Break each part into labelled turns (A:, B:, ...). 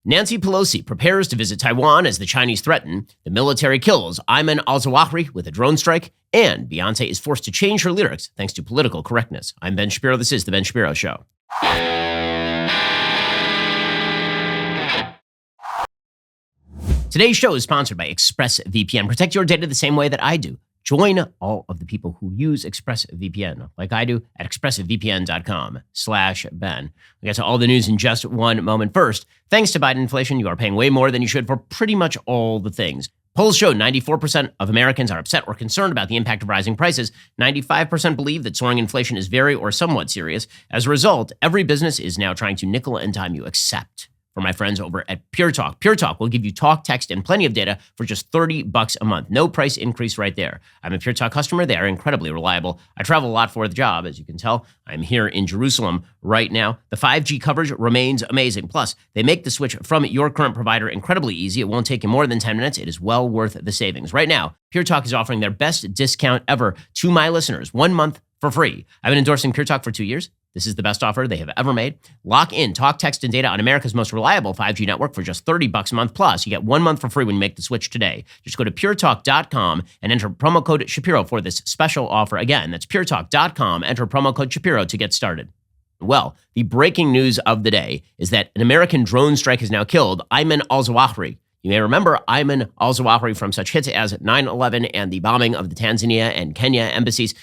A: Nancy Pelosi prepares to visit Taiwan as the Chinese threaten. The military kills Ayman Al Zawahiri with a drone strike. And Beyonce is forced to change her lyrics thanks to political correctness. I'm Ben Shapiro. This is The Ben Shapiro Show. Today's show is sponsored by ExpressVPN. Protect your data the same way that I do. Join all of the people who use ExpressVPN, like I do, at expressvpn.com/Ben. We get to all the news in just one moment. First, thanks to Biden inflation, you are paying way more than you should for pretty much all the things. Polls show 94% of Americans are upset or concerned about the impact of rising prices. 95% believe that soaring inflation is very or somewhat serious. As a result, every business is now trying to nickel and dime you, except for my friends over at Pure Talk. Pure Talk will give you talk, text, and plenty of data for just $30 a month. No price increase right there. I'm a Pure Talk customer. They are incredibly reliable. I travel a lot for the job, as you can tell. I'm here in Jerusalem right now. The 5G coverage remains amazing. Plus, they make the switch from your current provider incredibly easy. It won't take you more than 10 minutes. It is well worth the savings. Right now, Pure Talk is offering their best discount ever to my listeners. 1 month for free. I've been endorsing Pure Talk for 2 years. This is the best offer they have ever made. Lock in talk, text, and data on America's most reliable 5G network for just $30 a month. Plus, you get 1 month for free when you make the switch today. Just go to puretalk.com and enter promo code Shapiro for this special offer. Again, that's puretalk.com. Enter promo code Shapiro to get started. Well, the breaking news of the day is that an American drone strike has now killed Ayman Al Zawahiri. You may remember Ayman Al Zawahiri from such hits as 9/11 and the bombing of the Tanzania and Kenya embassies.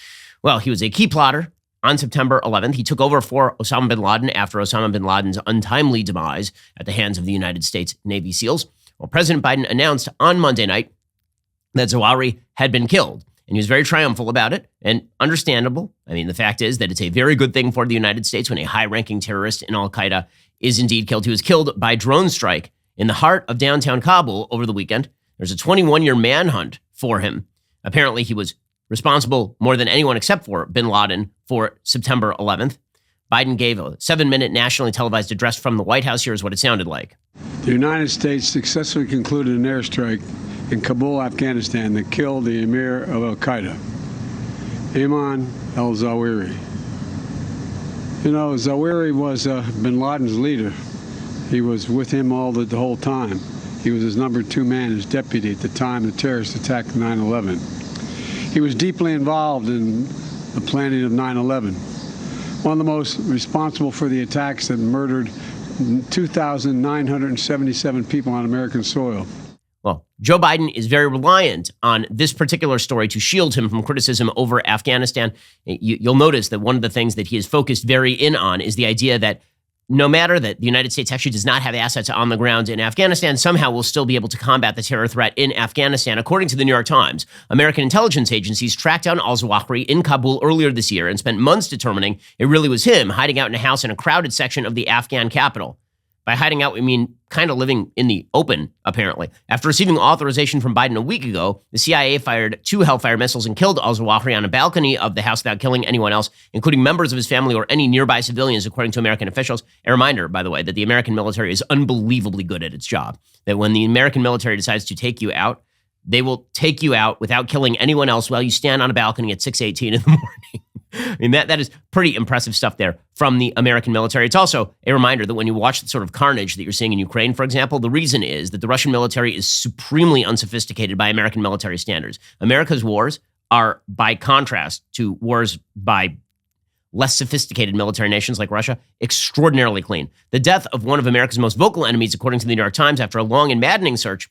A: Well, he was a key plotter. On September 11th, he took over for Osama bin Laden after Osama bin Laden's untimely demise at the hands of the United States Navy SEALs. Well, President Biden announced on Monday night that Zawahiri had been killed, and he was very triumphal about it, and understandable. I mean, the fact is that it's a very good thing for the United States when a high-ranking terrorist in al-Qaeda is indeed killed. He was killed by drone strike in the heart of downtown Kabul over the weekend. There's a 21-year manhunt for him. Apparently, he was responsible more than anyone except for bin Laden for September 11th. Biden gave a 7-minute nationally televised address from the White House. Here's what it sounded like.
B: The United States successfully concluded an airstrike in Kabul, Afghanistan that killed the emir of al-Qaeda, Ayman Al Zawahiri. You know, Zawahiri was bin Laden's leader. He was with him the whole time. He was his number 2 man, his deputy at the time the terrorist attack 9/11. He was deeply involved in the planning of 9/11, one of the most responsible for the attacks that murdered 2,977 people on American soil.
A: Well, Joe Biden is very reliant on this particular story to shield him from criticism over Afghanistan. You'll notice that one of the things that he is focused very in on is the idea that no matter that the United States actually does not have assets on the ground in Afghanistan, somehow we'll still be able to combat the terror threat in Afghanistan. According to the New York Times, American intelligence agencies tracked down Al Zawahiri in Kabul earlier this year and spent months determining it really was him hiding out in a house in a crowded section of the Afghan capital. By hiding out, we mean kind of living in the open, apparently. After receiving authorization from Biden a week ago, the CIA fired 2 Hellfire missiles and killed Al Zawahiri on a balcony of the house without killing anyone else, including members of his family or any nearby civilians, according to American officials. A reminder, by the way, that the American military is unbelievably good at its job. That when the American military decides to take you out, they will take you out without killing anyone else while you stand on a balcony at 6:18 in the morning. I mean, that is pretty impressive stuff there from the American military. It's also a reminder that when you watch the sort of carnage that you're seeing in Ukraine, for example, the reason is that the Russian military is supremely unsophisticated by American military standards. America's wars are, by contrast to wars by less sophisticated military nations like Russia, extraordinarily clean. The death of one of America's most vocal enemies, according to the New York Times, after a long and maddening search,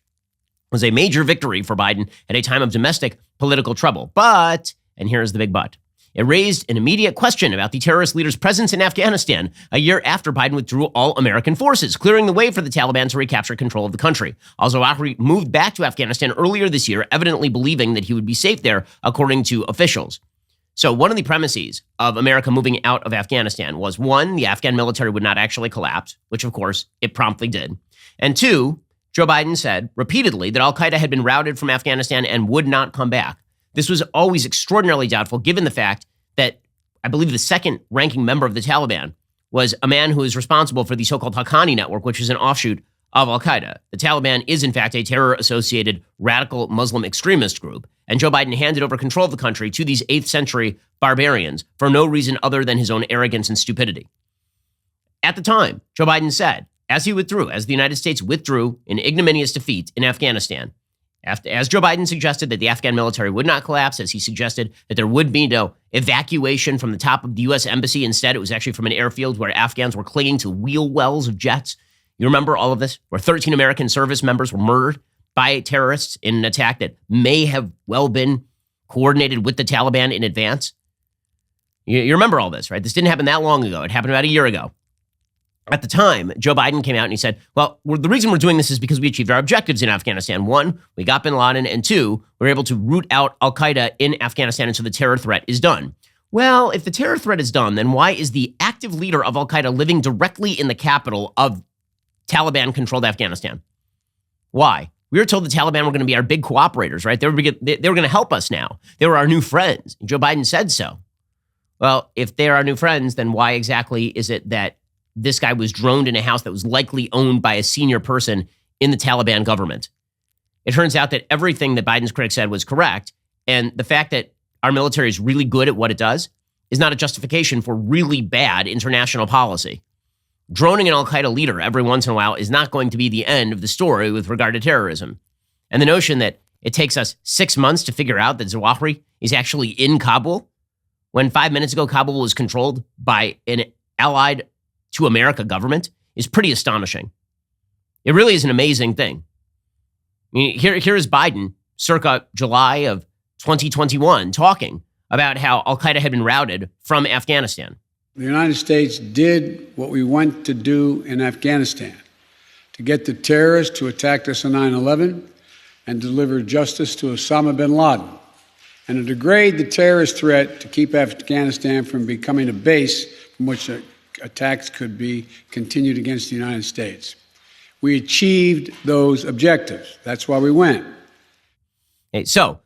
A: was a major victory for Biden at a time of domestic political trouble. But, and here's the big but, it raised an immediate question about the terrorist leader's presence in Afghanistan a year after Biden withdrew all American forces, clearing the way for the Taliban to recapture control of the country. Al Zawahiri moved back to Afghanistan earlier this year, evidently believing that he would be safe there, according to officials. So one of the premises of America moving out of Afghanistan was, 1, the Afghan military would not actually collapse, which of course it promptly did. And 2, Joe Biden said repeatedly that al-Qaeda had been routed from Afghanistan and would not come back. This was always extraordinarily doubtful, given the fact that I believe the second ranking member of the Taliban was a man who is responsible for the so-called Haqqani network, which is an offshoot of al-Qaeda. The Taliban is, in fact, a terror-associated radical Muslim extremist group, and Joe Biden handed over control of the country to these 8th century barbarians for no reason other than his own arrogance and stupidity. At the time, Joe Biden said, as the United States withdrew in ignominious defeat in Afghanistan, as Joe Biden suggested that the Afghan military would not collapse, as he suggested that there would be no evacuation from the top of the U.S. embassy. Instead, it was actually from an airfield where Afghans were clinging to wheel wells of jets. You remember all of this? Where 13 American service members were murdered by terrorists in an attack that may have well been coordinated with the Taliban in advance. You remember all this, right? This didn't happen that long ago. It happened about a year ago. At the time, Joe Biden came out and he said, well, the reason we're doing this is because we achieved our objectives in Afghanistan. One, we got bin Laden, and two, we were able to root out al-Qaeda in Afghanistan, and so the terror threat is done. Well, if the terror threat is done, then why is the active leader of al-Qaeda living directly in the capital of Taliban-controlled Afghanistan? Why? We were told the Taliban were going to be our big cooperators, right? They were going to help us now. They were our new friends. Joe Biden said so. Well, if they're our new friends, then why exactly is it that this guy was droned in a house that was likely owned by a senior person in the Taliban government? It turns out that everything that Biden's critics said was correct. And the fact that our military is really good at what it does is not a justification for really bad international policy. Droning an al-Qaeda leader every once in a while is not going to be the end of the story with regard to terrorism. And the notion that it takes us 6 months to figure out that Zawahiri is actually in Kabul, when 5 minutes ago Kabul was controlled by an allied to America government, is pretty astonishing. It really is an amazing thing. I mean, here is Biden, circa July of 2021, talking about how al-Qaeda had been routed from Afghanistan.
B: The United States did what we went to do in Afghanistan, to get the terrorists who attacked us on 9/11 and deliver justice to Osama bin Laden, and to degrade the terrorist threat to keep Afghanistan from becoming a base from which attacks could be continued against the United States. We achieved those objectives. That's why we went.
A: Okay, so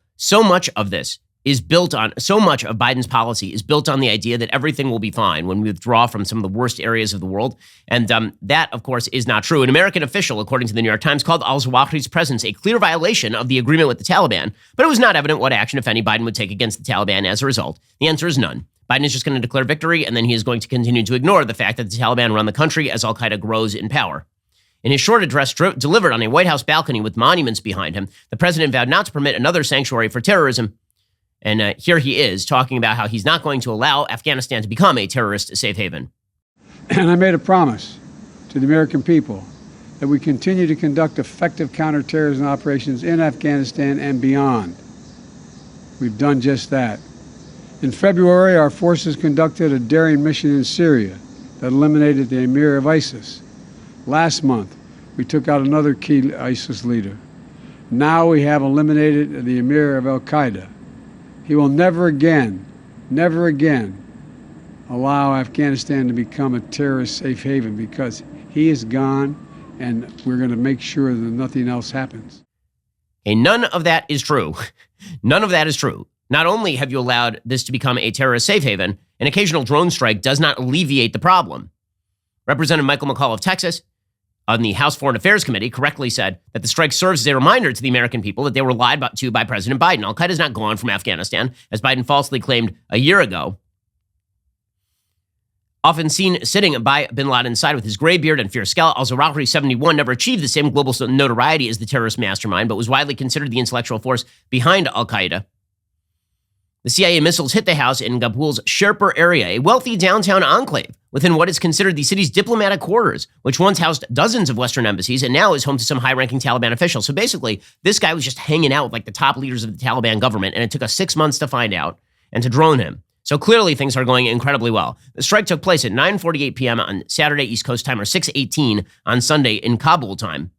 A: much of this is built on, so much of Biden's policy is built on the idea that everything will be fine when we withdraw from some of the worst areas of the world. And that, of course, is not true. An American official, according to the New York Times, called al-Zawahiri's presence a clear violation of the agreement with the Taliban, but it was not evident what action, if any, Biden would take against the Taliban as a result. The answer is none. Biden is just going to declare victory, and then he is going to continue to ignore the fact that the Taliban run the country as al-Qaeda grows in power. In his short address delivered on a White House balcony with monuments behind him, the president vowed not to permit another sanctuary for terrorism. And here he is talking about how he's not going to allow Afghanistan to become a terrorist safe haven.
B: And I made a promise to the American people that we continue to conduct effective counterterrorism operations in Afghanistan and beyond. We've done just that. In February, our forces conducted a daring mission in Syria that eliminated the emir of ISIS. Last month, we took out another key ISIS leader. Now we have eliminated the emir of al-Qaeda. He will never again allow Afghanistan to become a terrorist safe haven, because he is gone, and we're going to make sure that nothing else happens.
A: And none of that is true. None of that is true. Not only have you allowed this to become a terrorist safe haven, an occasional drone strike does not alleviate the problem. Representative Michael McCall of Texas on the House Foreign Affairs Committee correctly said that the strike serves as a reminder to the American people that they were lied to by President Biden. Al-Qaeda is not gone from Afghanistan, as Biden falsely claimed a year ago. Often seen sitting by bin Laden's side with his gray beard and fierce scowl, al-Zawahiri 71 never achieved the same global notoriety as the terrorist mastermind, but was widely considered the intellectual force behind al-Qaeda. The CIA missiles hit the house in Kabul's Shapiro area, a wealthy downtown enclave within what is considered the city's diplomatic quarters, which once housed dozens of Western embassies and now is home to some high-ranking Taliban officials. So basically, this guy was just hanging out with like the top leaders of the Taliban government, and it took us 6 months to find out and to drone him. So clearly things are going incredibly well. The strike took place at 9:48 p.m. on Saturday East Coast time, or 6:18 on Sunday in Kabul time.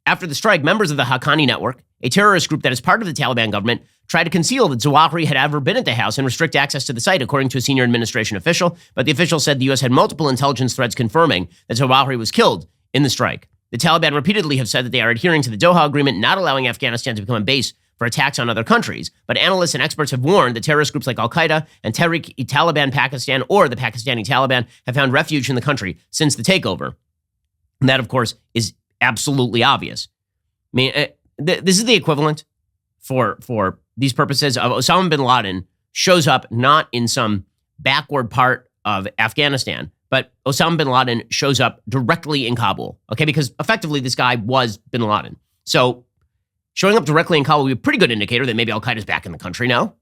A: After the strike, members of the Haqqani Network, a terrorist group that is part of the Taliban government, tried to conceal that Zawahiri had ever been at the house and restrict access to the site, according to a senior administration official. But the official said the U.S. had multiple intelligence threads confirming that Zawahiri was killed in the strike. The Taliban repeatedly have said that they are adhering to the Doha Agreement, not allowing Afghanistan to become a base for attacks on other countries. But analysts and experts have warned that terrorist groups like Al-Qaeda and Tehrik-e-Taliban Pakistan, or the Pakistani Taliban, have found refuge in the country since the takeover. And that, of course, is absolutely obvious. I mean, this is the equivalent for these purposes of Osama bin Laden shows up not in some backward part of Afghanistan, But Osama bin Laden shows up directly in Kabul, okay? Because effectively this guy was bin Laden. So showing up directly in Kabul would be a pretty good indicator that maybe al-Qaeda's back in the country now.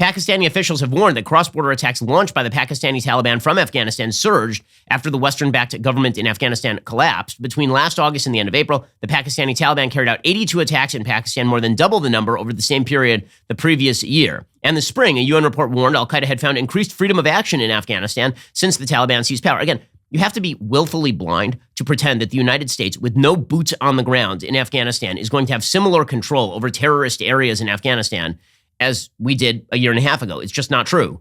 A: Pakistani officials have warned that cross-border attacks launched by the Pakistani Taliban from Afghanistan surged after the Western-backed government in Afghanistan collapsed. Between last August and the end of April, the Pakistani Taliban carried out 82 attacks in Pakistan, more than double the number over the same period the previous year. And this spring, a UN report warned al-Qaeda had found increased freedom of action in Afghanistan since the Taliban seized power. Again, you have to be willfully blind to pretend that the United States, with no boots on the ground in Afghanistan, is going to have similar control over terrorist areas in Afghanistan as we did a year and a half ago. It's just not true.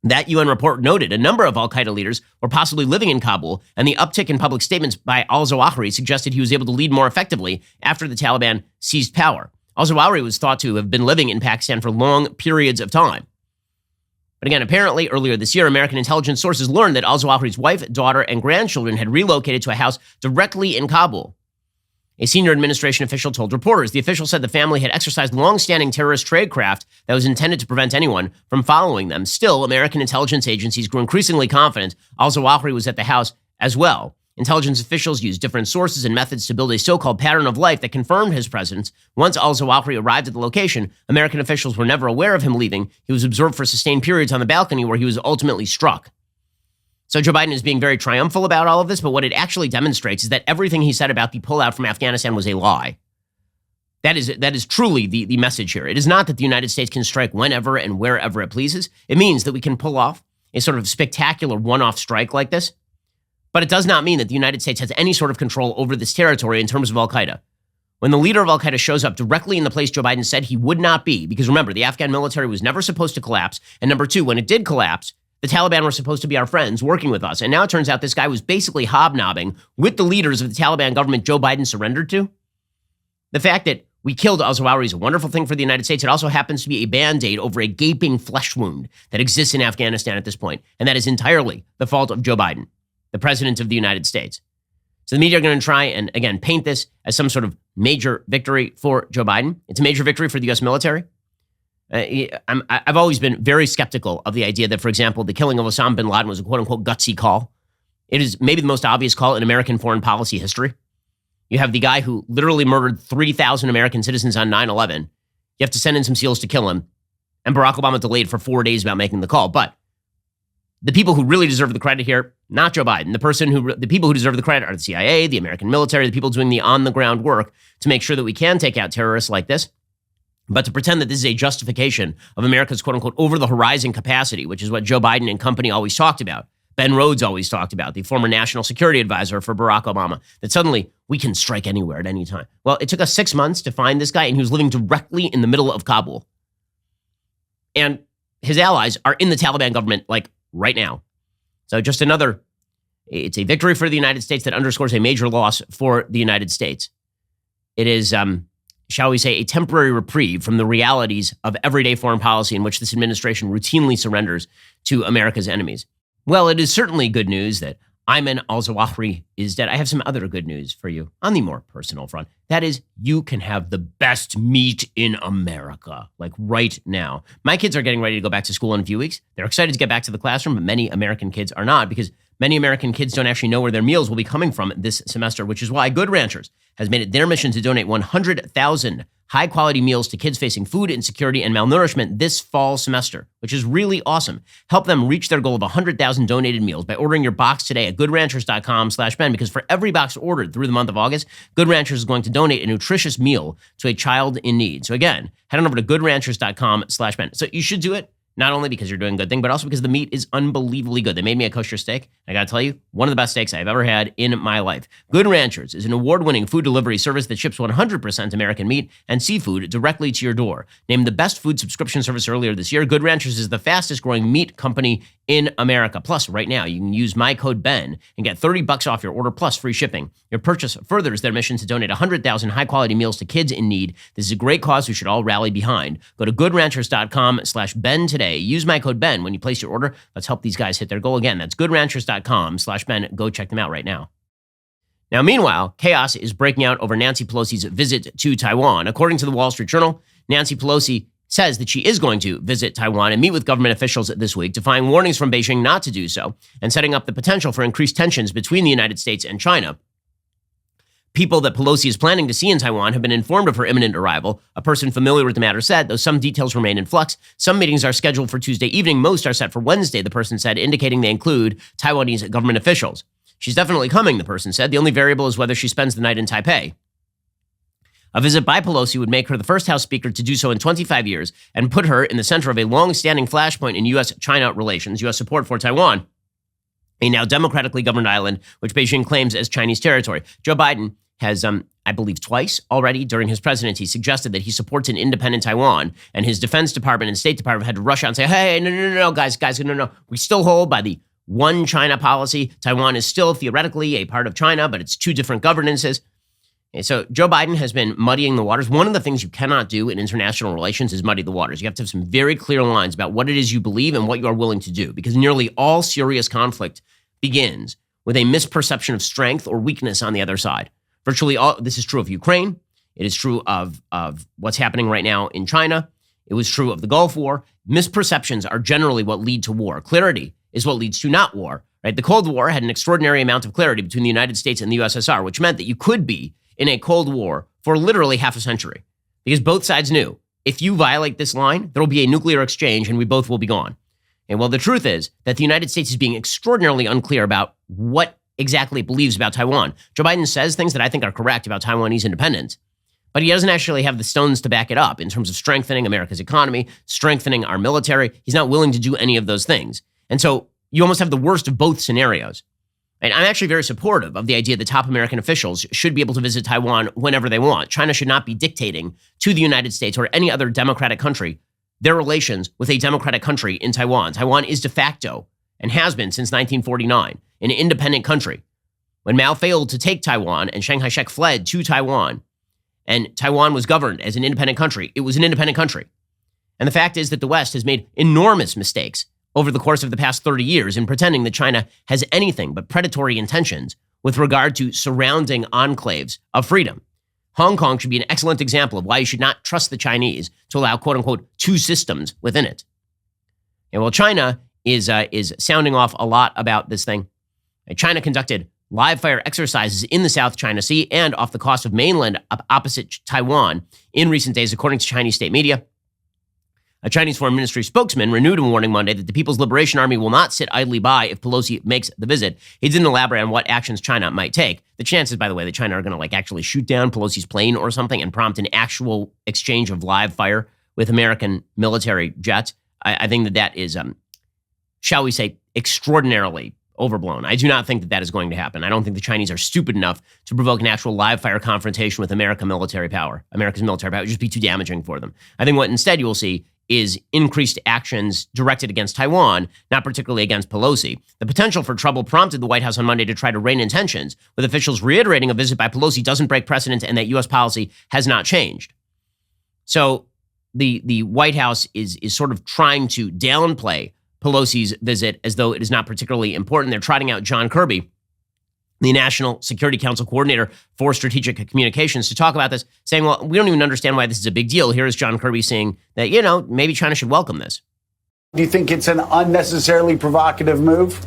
A: That UN report noted a number of al-Qaeda leaders were possibly living in Kabul, and the uptick in public statements by Al Zawahiri suggested he was able to lead more effectively after the Taliban seized power. Al Zawahiri was thought to have been living in Pakistan for long periods of time. But again, apparently earlier this year, American intelligence sources learned that Al Zawahiri's wife, daughter, and grandchildren had relocated to a house directly in Kabul. A senior administration official told reporters the official said the family had exercised long-standing terrorist tradecraft that was intended to prevent anyone from following them. Still, American intelligence agencies grew increasingly confident Al Zawahiri was at the house as well. Intelligence officials used different sources and methods to build a so-called pattern of life that confirmed his presence. Once Al Zawahiri arrived at the location, American officials were never aware of him leaving. He was observed for sustained periods on the balcony where he was ultimately struck. So Joe Biden is being very triumphal about all of this, but what it actually demonstrates is that everything he said about the pullout from Afghanistan was a lie. That is truly the message here. It is not that the United States can strike whenever and wherever it pleases. It means that we can pull off a sort of spectacular one-off strike like this, but it does not mean that the United States has any sort of control over this territory in terms of al-Qaeda. When the leader of al-Qaeda shows up directly in the place Joe Biden said he would not be, because remember, the Afghan military was never supposed to collapse, and number two, when it did collapse, the Taliban were supposed to be our friends working with us. And now it turns out this guy was basically hobnobbing with the leaders of the Taliban government Joe Biden surrendered to. The fact that we killed Al Zawahiri is a wonderful thing for the United States. It also happens to be a Band-Aid over a gaping flesh wound that exists in Afghanistan at this point. And that is entirely the fault of Joe Biden, the president of the United States. So the media are going to try and, again, paint this as some sort of major victory for Joe Biden. It's a major victory for the U.S. military. I've always been very skeptical of the idea that, for example, the killing of Osama bin Laden was a quote-unquote gutsy call. It is maybe the most obvious call in American foreign policy history. You have the guy who literally murdered 3,000 American citizens on 9/11. You have to send in some SEALs to kill him. And Barack Obama delayed for 4 days about making the call. But the people who really deserve the credit here, not Joe Biden. The people who deserve the credit are the CIA, the American military, the people doing the on-the-ground work to make sure that we can take out terrorists like this. But to pretend that this is a justification of America's quote-unquote over-the-horizon capacity, which is what Joe Biden and company always talked about, Ben Rhodes always talked about, the former national security advisor for Barack Obama, that suddenly we can strike anywhere at any time. Well, it took us 6 months to find this guy, and he was living directly in the middle of Kabul. And his allies are in the Taliban government, like, right now. So just it's a victory for the United States that underscores a major loss for the United States. It is, shall we say, a temporary reprieve from the realities of everyday foreign policy in which this administration routinely surrenders to America's enemies. Well, it is certainly good news that Ayman Al Zawahiri is dead. I have some other good news for you on the more personal front. That is, you can have the best meat in America, like right now. My kids are getting ready to go back to school in a few weeks. They're excited to get back to the classroom, but many American kids are not, because many American kids don't actually know where their meals will be coming from this semester, which is why Good Ranchers has made it their mission to donate 100,000 high-quality meals to kids facing food insecurity and malnourishment this fall semester, which is really awesome. Help them reach their goal of 100,000 donated meals by ordering your box today at goodranchers.com/Ben, because for every box ordered through the month of August, Good Ranchers is going to donate a nutritious meal to a child in need. So again, head on over to goodranchers.com/Ben. So you should do it. Not only because you're doing a good thing, but also because the meat is unbelievably good. They made me a kosher steak. I got to tell you, one of the best steaks I've ever had in my life. Good Ranchers is an award-winning food delivery service that ships 100% American meat and seafood directly to your door. Named the best food subscription service earlier this year, Good Ranchers is the fastest-growing meat company in America. Plus, right now, you can use my code BEN and get $30 off your order plus free shipping. Your purchase furthers their mission to donate 100,000 high-quality meals to kids in need. This is a great cause we should all rally behind. Go to goodranchers.com/Ben today. Use my code BEN when you place your order. Let's help these guys hit their goal. Again, that's goodranchers.com/Ben. Go check them out right now. Now, meanwhile, chaos is breaking out over Nancy Pelosi's visit to Taiwan. According to the Wall Street Journal, Nancy Pelosi says that she is going to visit Taiwan and meet with government officials this week, defying warnings from Beijing not to do so, and setting up the potential for increased tensions between the United States and China. People that Pelosi is planning to see in Taiwan have been informed of her imminent arrival. A person familiar with the matter said, though some details remain in flux, some meetings are scheduled for Tuesday evening. Most are set for Wednesday, the person said, indicating they include Taiwanese government officials. She's definitely coming, the person said. The only variable is whether she spends the night in Taipei. A visit by Pelosi would make her the first House Speaker to do so in 25 years and put her in the center of a long-standing flashpoint in U.S.-China relations, U.S. support for Taiwan, a now democratically governed island, which Beijing claims as Chinese territory. Joe Biden has, I believe twice already during his presidency, suggested that he supports an independent Taiwan, and his Defense Department and State Department had to rush out and say, hey, no, guys, no. We still hold by the one China policy. Taiwan is still theoretically a part of China, but it's two different governances. And so Joe Biden has been muddying the waters. One of the things you cannot do in international relations is muddy the waters. You have to have some very clear lines about what it is you believe and what you are willing to do, because nearly all serious conflict begins with a misperception of strength or weakness on the other side. Virtually all, this is true of Ukraine. It is true of what's happening right now in China. It was true of the Gulf War. Misperceptions are generally what lead to war. Clarity is what leads to not war, right? The Cold War had an extraordinary amount of clarity between the United States and the USSR, which meant that you could be in a Cold War for literally half a century, because both sides knew if you violate this line, there will be a nuclear exchange and we both will be gone. And well, the truth is that the United States is being extraordinarily unclear about what exactly it believes about Taiwan. Joe Biden says things that I think are correct about Taiwanese independence, but he doesn't actually have the stones to back it up in terms of strengthening America's economy, strengthening our military. He's not willing to do any of those things. And so you almost have the worst of both scenarios. And I'm actually very supportive of the idea that top American officials should be able to visit Taiwan whenever they want. China should not be dictating to the United States or any other democratic country their relations with a democratic country in Taiwan. Taiwan is de facto, and has been since 1949, an independent country. When Mao failed to take Taiwan and Chiang Kai-shek fled to Taiwan, and Taiwan was governed as an independent country, it was an independent country. And the fact is that the West has made enormous mistakes over the course of the past 30 years in pretending that China has anything but predatory intentions with regard to surrounding enclaves of freedom. Hong Kong should be an excellent example of why you should not trust the Chinese to allow, quote unquote, two systems within it. And while China is sounding off a lot about this thing, China conducted live fire exercises in the South China Sea and off the coast of mainland opposite Taiwan in recent days, according to Chinese state media. A Chinese Foreign Ministry spokesman renewed a warning Monday that the People's Liberation Army will not sit idly by if Pelosi makes the visit. He didn't elaborate on what actions China might take. The chances, by the way, that China are going to actually shoot down Pelosi's plane or something and prompt an actual exchange of live fire with American military jets, I think that is, shall we say, extraordinarily overblown. I do not think that is going to happen. I don't think the Chinese are stupid enough to provoke an actual live fire confrontation with America's military power. It would just be too damaging for them. I think what instead you will see is increased actions directed against Taiwan, not particularly against Pelosi. The potential for trouble prompted the White House on Monday to try to rein in tensions, with officials reiterating a visit by Pelosi doesn't break precedent and that U.S. policy has not changed. So the White House is sort of trying to downplay Pelosi's visit as though it is not particularly important. They're trotting out John Kirby, the National Security Council coordinator for strategic communications, to talk about this, saying, well, we don't even understand why this is a big deal. Here is John Kirby saying that, maybe China should welcome this.
C: Do you think it's an unnecessarily provocative move?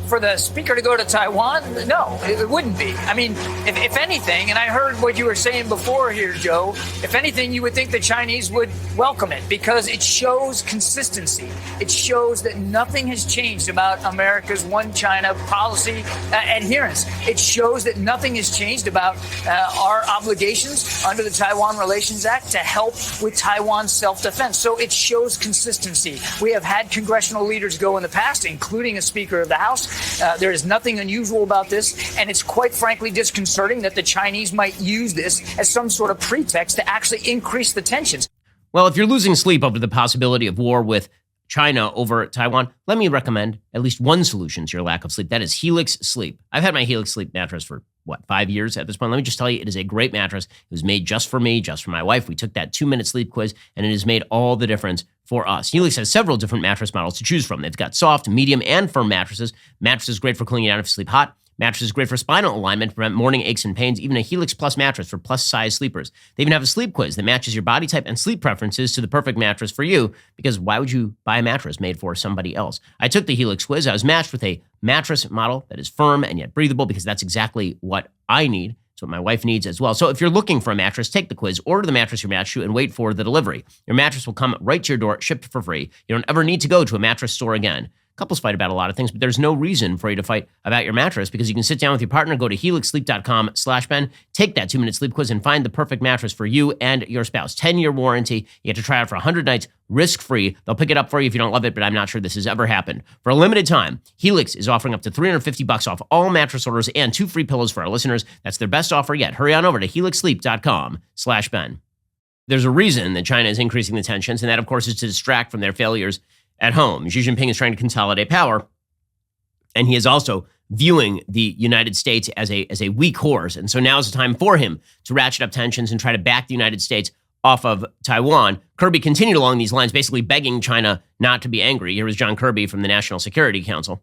D: For the speaker to go to Taiwan? No, it wouldn't be. I mean, if anything, and I heard what you were saying before here, Joe, if anything, you would think the Chinese would welcome it because it shows consistency. It shows that nothing has changed about America's one China policy adherence. It shows that nothing has changed about our obligations under the Taiwan Relations Act to help with Taiwan's self-defense. So it shows consistency. We have had congressional leaders go in the past, including a Speaker of the House. There is nothing unusual about this, and it's quite frankly disconcerting that the Chinese might use this as some sort of pretext to actually increase the tensions.
A: Well, if you're losing sleep over the possibility of war with China over Taiwan, let me recommend at least one solution to your lack of sleep. That is Helix Sleep. I've had my Helix Sleep mattress for 5 years at this point. Let me just tell you, it is a great mattress. It was made just for me, just for my wife. We took that 2-minute sleep quiz, and it has made all the difference for us. Helix has several different mattress models to choose from. They've got soft, medium, and firm mattresses. Mattresses great for cooling you down if you sleep hot. Mattress is great for spinal alignment, prevent morning aches and pains, even a Helix Plus mattress for plus-size sleepers. They even have a sleep quiz that matches your body type and sleep preferences to the perfect mattress for you, because why would you buy a mattress made for somebody else? I took the Helix quiz. I was matched with a mattress model that is firm and yet breathable, because that's exactly what I need. It's what my wife needs as well. So if you're looking for a mattress, take the quiz, order the mattress you're matched to, and wait for the delivery. Your mattress will come right to your door, shipped for free. You don't ever need to go to a mattress store again. Couples fight about a lot of things, but there's no reason for you to fight about your mattress, because you can sit down with your partner, go to helixsleep.com/Ben, take that 2-minute sleep quiz, and find the perfect mattress for you and your spouse. 10-year warranty. You get to try it for 100 nights, risk-free. They'll pick it up for you if you don't love it, but I'm not sure this has ever happened. For a limited time, Helix is offering up to $350 off all mattress orders and 2 free pillows for our listeners. That's their best offer yet. Hurry on over to helixsleep.com/Ben. There's a reason that China is increasing the tensions, and that, of course, is to distract from their failures at home. Xi Jinping is trying to consolidate power, and he is also viewing the United States as a weak horse. And so now is the time for him to ratchet up tensions and try to back the United States off of Taiwan. Kirby continued along these lines, basically begging China not to be angry. Here was John Kirby from the National Security Council.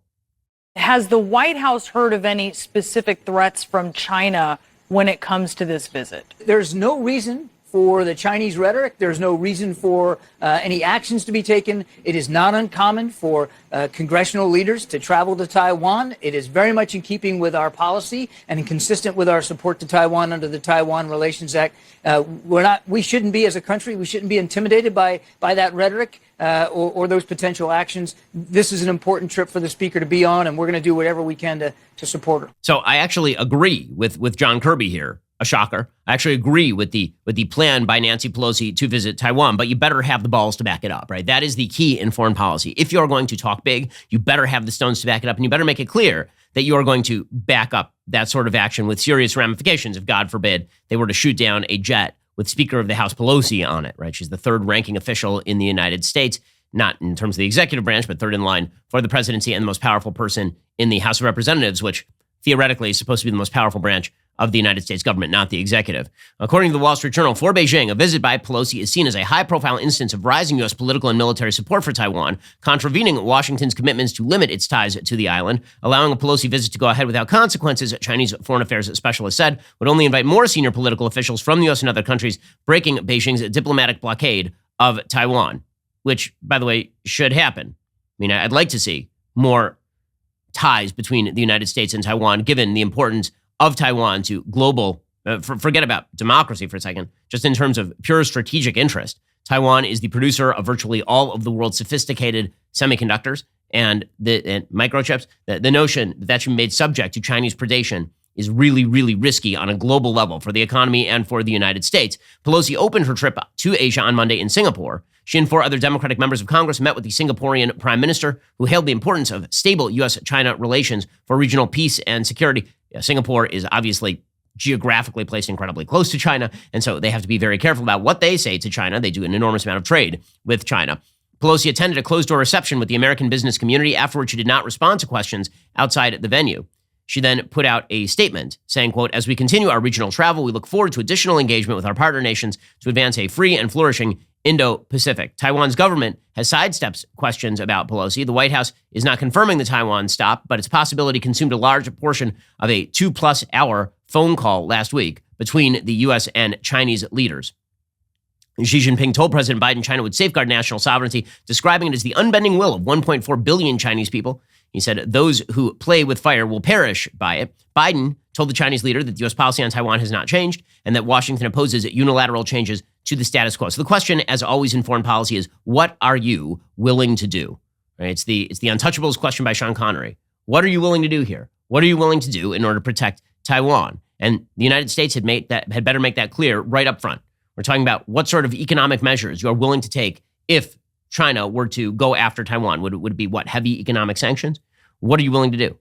E: Has the White House heard of any specific threats from China when it comes to this visit?
D: There's no reason for the Chinese rhetoric. There's no reason for any actions to be taken. It is not uncommon for congressional leaders to travel to Taiwan. It is very much in keeping with our policy and consistent with our support to Taiwan under the Taiwan Relations Act. We shouldn't be, as a country, we shouldn't be intimidated by that rhetoric or those potential actions. This is an important trip for the speaker to be on, and we're going to do whatever we can to support her.
A: So I actually agree with John Kirby here. A shocker. I actually agree with the plan by Nancy Pelosi to visit Taiwan, but you better have the balls to back it up, right? That is the key in foreign policy. If you're going to talk big, you better have the stones to back it up, and you better make it clear that you are going to back up that sort of action with serious ramifications if, God forbid, they were to shoot down a jet with Speaker of the House Pelosi on it, right? She's the third ranking official in the United States, not in terms of the executive branch, but third in line for the presidency and the most powerful person in the House of Representatives, which theoretically is supposed to be the most powerful branch of the United States government, not the executive. According to the Wall Street Journal, for Beijing, a visit by Pelosi is seen as a high-profile instance of rising U.S. political and military support for Taiwan, contravening Washington's commitments to limit its ties to the island. Allowing a Pelosi visit to go ahead without consequences, Chinese foreign affairs specialist said, would only invite more senior political officials from the U.S. and other countries, breaking Beijing's diplomatic blockade of Taiwan, which, by the way, should happen. I mean, I'd like to see more ties between the United States and Taiwan, given the importance of Taiwan to global, forget about democracy for a second, just in terms of pure strategic interest. Taiwan is the producer of virtually all of the world's sophisticated semiconductors and microchips. The notion that should be made subject to Chinese predation is really, really risky on a global level for the economy and for the United States. Pelosi opened her trip to Asia on Monday in Singapore. She and 4 other Democratic members of Congress met with the Singaporean Prime Minister, who hailed the importance of stable U.S.-China relations for regional peace and security. Singapore is obviously geographically placed incredibly close to China, and so they have to be very careful about what they say to China. They do an enormous amount of trade with China. Pelosi attended a closed-door reception with the American business community. Afterward, she did not respond to questions outside the venue. She then put out a statement saying, quote, "As we continue our regional travel, we look forward to additional engagement with our partner nations to advance a free and flourishing Indo-Pacific." Taiwan's government has sidestepped questions about Pelosi. The White House is not confirming the Taiwan stop, but its possibility consumed a large portion of a 2+ hour phone call last week between the U.S. and Chinese leaders. Xi Jinping told President Biden China would safeguard national sovereignty, describing it as the unbending will of 1.4 billion Chinese people. He said those who play with fire will perish by it. Biden told the Chinese leader that the U.S. policy on Taiwan has not changed and that Washington opposes unilateral changes to the status quo. So the question, as always in foreign policy, is what are you willing to do? Right? It's the Untouchables question by Sean Connery. What are you willing to do here? What are you willing to do in order to protect Taiwan? And the United States had better make that clear right up front. We're talking about what sort of economic measures you are willing to take if China were to go after Taiwan. Would it be what, heavy economic sanctions? What are you willing to do?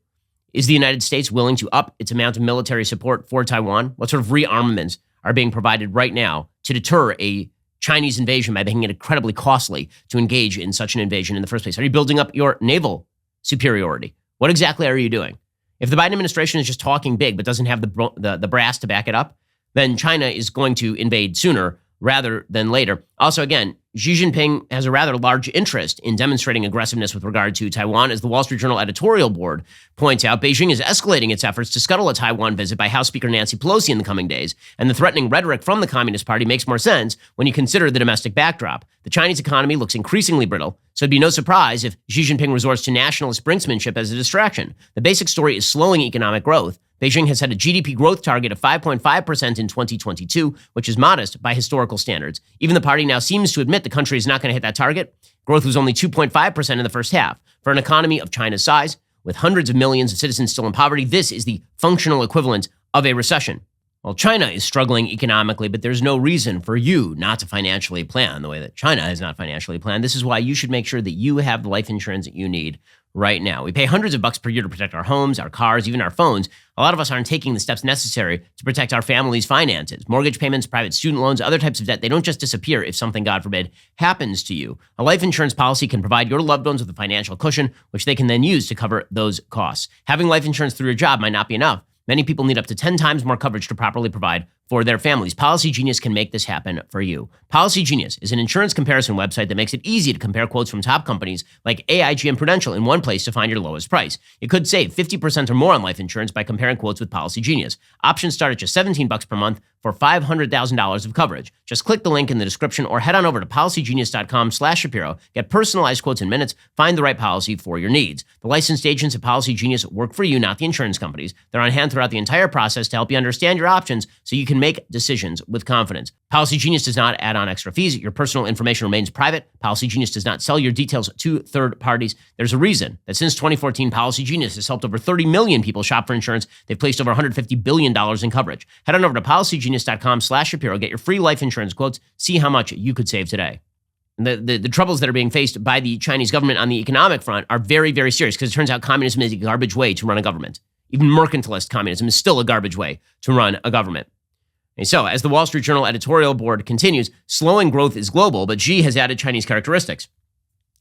A: Is the United States willing to up its amount of military support for Taiwan? What sort of rearmaments are being provided right now to deter a Chinese invasion by making it incredibly costly to engage in such an invasion in the first place? Are you building up your naval superiority? What exactly are you doing? If the Biden administration is just talking big but doesn't have the brass to back it up, then China is going to invade sooner rather than later. Also, again, Xi Jinping has a rather large interest in demonstrating aggressiveness with regard to Taiwan. As the Wall Street Journal editorial board points out, Beijing is escalating its efforts to scuttle a Taiwan visit by House Speaker Nancy Pelosi in the coming days, and the threatening rhetoric from the Communist Party makes more sense when you consider the domestic backdrop. The Chinese economy looks increasingly brittle, so it'd be no surprise if Xi Jinping resorts to nationalist brinksmanship as a distraction. The basic story is slowing economic growth. Beijing has set a GDP growth target of 5.5% in 2022, which is modest by historical standards. Even the party now seems to admit the country is not going to hit that target. Growth was only 2.5% in the first half. For an economy of China's size, with hundreds of millions of citizens still in poverty, this is the functional equivalent of a recession. Well, China is struggling economically, but there's no reason for you not to financially plan the way that China has not financially planned. This is why you should make sure that you have the life insurance that you need right now. We pay hundreds of bucks per year to protect our homes, our cars, even our phones. A lot of us aren't taking the steps necessary to protect our family's finances. Mortgage payments, private student loans, other types of debt, they don't just disappear if something, God forbid, happens to you. A life insurance policy can provide your loved ones with a financial cushion, which they can then use to cover those costs. Having life insurance through your job might not be enough. Many people need up to 10 times more coverage to properly provide for their families. Policy Genius can make this happen for you. Policy Genius is an insurance comparison website that makes it easy to compare quotes from top companies like AIG and Prudential in one place to find your lowest price. You could save 50% or more on life insurance by comparing quotes with Policy Genius. Options start at just $17 per month for $500,000 of coverage. Just click the link in the description or head on over to policygenius.com/Shapiro. Get personalized quotes in minutes. Find the right policy for your needs. The licensed agents at Policy Genius work for you, not the insurance companies. They're on hand throughout the entire process to help you understand your options so you can make decisions with confidence. Policy Genius does not add on extra fees. Your personal information remains private. Policy Genius does not sell your details to third parties. There's a reason that since 2014, Policy Genius has helped over 30 million people shop for insurance. They've placed over $150 billion in coverage. Head on over to policygenius.com/Shapiro. Get your free life insurance quotes. See how much you could save today. The troubles that are being faced by the Chinese government on the economic front are very, very serious because it turns out communism is a garbage way to run a government. Even mercantilist communism is still a garbage way to run a government. And so, as the Wall Street Journal editorial board continues, slowing growth is global, but Xi has added Chinese characteristics.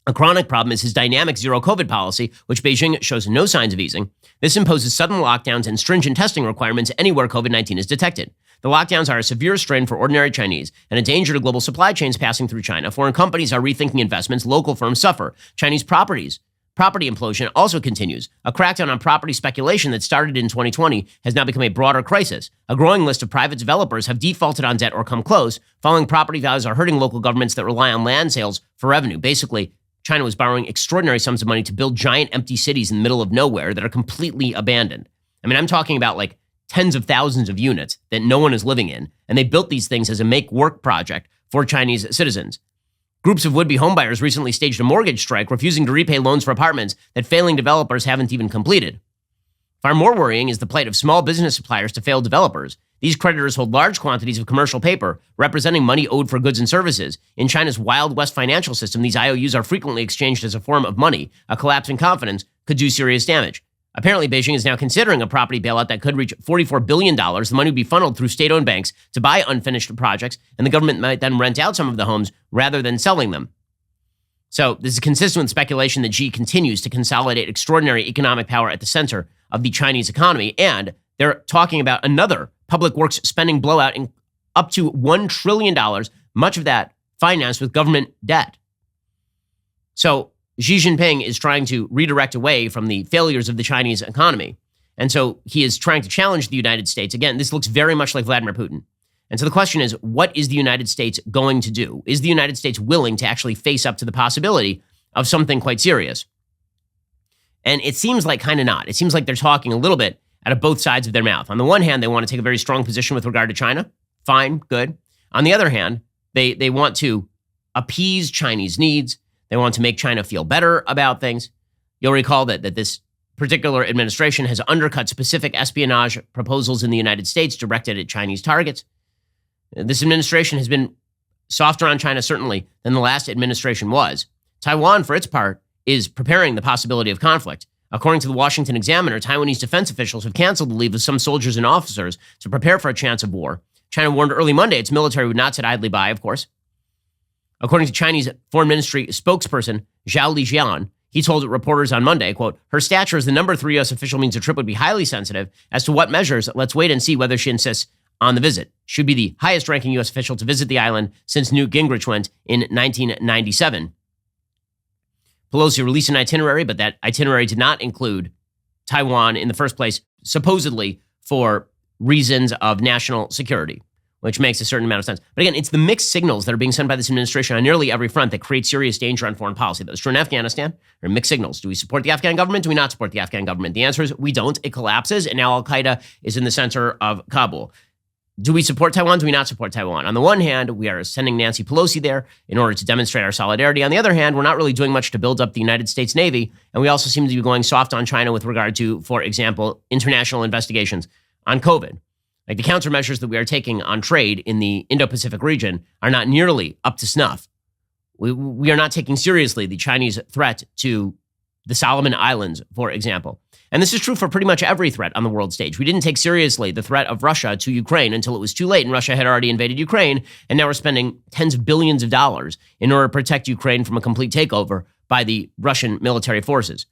A: A chronic problem is his dynamic zero-COVID policy, which Beijing shows no signs of easing. This imposes sudden lockdowns and stringent testing requirements anywhere COVID-19 is detected. The lockdowns are a severe strain for ordinary Chinese and a danger to global supply chains passing through China. Foreign companies are rethinking investments. Local firms suffer. Chinese property implosion also continues. A crackdown on property speculation that started in 2020 has now become a broader crisis. A growing list of private developers have defaulted on debt or come close. Falling property values are hurting local governments that rely on land sales for revenue. Basically, China was borrowing extraordinary sums of money to build giant empty cities in the middle of nowhere that are completely abandoned. I mean, I'm talking about like tens of thousands of units that no one is living in, and they built these things as a make-work project for Chinese citizens. Groups of would-be homebuyers recently staged a mortgage strike, refusing to repay loans for apartments that failing developers haven't even completed. Far more worrying is the plight of small business suppliers to failed developers. These creditors hold large quantities of commercial paper, representing money owed for goods and services. In China's Wild West financial system, these IOUs are frequently exchanged as a form of money. A collapse in confidence could do serious damage. Apparently, Beijing is now considering a property bailout that could reach $44 billion. The money would be funneled through state-owned banks to buy unfinished projects, and the government might then rent out some of the homes rather than selling them. So this is consistent with speculation that Xi continues to consolidate extraordinary economic power at the center of the Chinese economy, and they're talking about another public works spending blowout in up to $1 trillion, much of that financed with government debt. So Xi Jinping is trying to redirect away from the failures of the Chinese economy. And so he is trying to challenge the United States. Again, this looks very much like Vladimir Putin. And so the question is, what is the United States going to do? Is the United States willing to actually face up to the possibility of something quite serious? And it seems like kind of not. It seems like they're talking a little bit out of both sides of their mouth. On the one hand, they want to take a very strong position with regard to China. Fine, good. On the other hand, they want to appease Chinese needs. They want to make China feel better about things. You'll recall that this particular administration has undercut specific espionage proposals in the United States directed at Chinese targets. This administration has been softer on China, certainly, than the last administration was. Taiwan, for its part, is preparing the possibility of conflict. According to the Washington Examiner, Taiwanese defense officials have canceled the leave of some soldiers and officers to prepare for a chance of war. China warned early Monday its military would not sit idly by, of course. According to Chinese Foreign Ministry spokesperson Zhao Lijian, he told reporters on Monday, quote, "Her stature as the number 3 U.S. official means the trip would be highly sensitive. As to what measures, let's wait and see whether she insists on the visit," should be the highest ranking U.S. official to visit the island since Newt Gingrich went in 1997. Pelosi released an itinerary, but that itinerary did not include Taiwan in the first place, supposedly for reasons of national security, which makes a certain amount of sense. But again, it's the mixed signals that are being sent by this administration on nearly every front that create serious danger on foreign policy. That was true in Afghanistan. There are mixed signals. Do we support the Afghan government? Do we not support the Afghan government? The answer is we don't. It collapses, and now al-Qaeda is in the center of Kabul. Do we support Taiwan? Do we not support Taiwan? On the one hand, we are sending Nancy Pelosi there in order to demonstrate our solidarity. On the other hand, we're not really doing much to build up the United States Navy. And we also seem to be going soft on China with regard to, for example, international investigations on COVID. Like the countermeasures that we are taking on trade in the Indo-Pacific region are not nearly up to snuff. We are not taking seriously the Chinese threat to the Solomon Islands, for example. And this is true for pretty much every threat on the world stage. We didn't take seriously the threat of Russia to Ukraine until it was too late, and Russia had already invaded Ukraine, and now we're spending tens of billions of dollars in order to protect Ukraine from a complete takeover by the Russian military forces.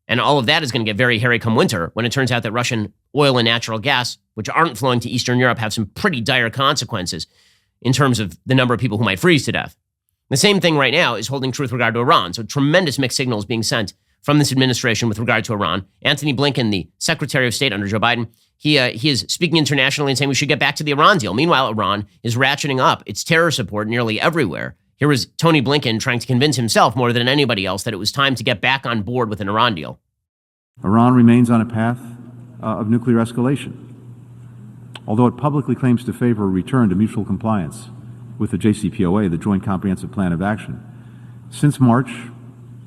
A: And all of that is going to get very hairy come winter when it turns out that Russian oil and natural gas, which aren't flowing to Eastern Europe, have some pretty dire consequences in terms of the number of people who might freeze to death. The same thing right now is holding true with regard to Iran. So tremendous mixed signals being sent from this administration with regard to Iran. Antony Blinken, the Secretary of State under Joe Biden, he is speaking internationally and saying we should get back to the Iran deal. Meanwhile, Iran is ratcheting up its terror support nearly everywhere. Here was Tony Blinken trying to convince himself more than anybody else that it was time to get back on board with an Iran deal.
F: Iran remains on a path of nuclear escalation, although it publicly claims to favor a return to mutual compliance with the JCPOA, the Joint Comprehensive Plan of Action. Since March,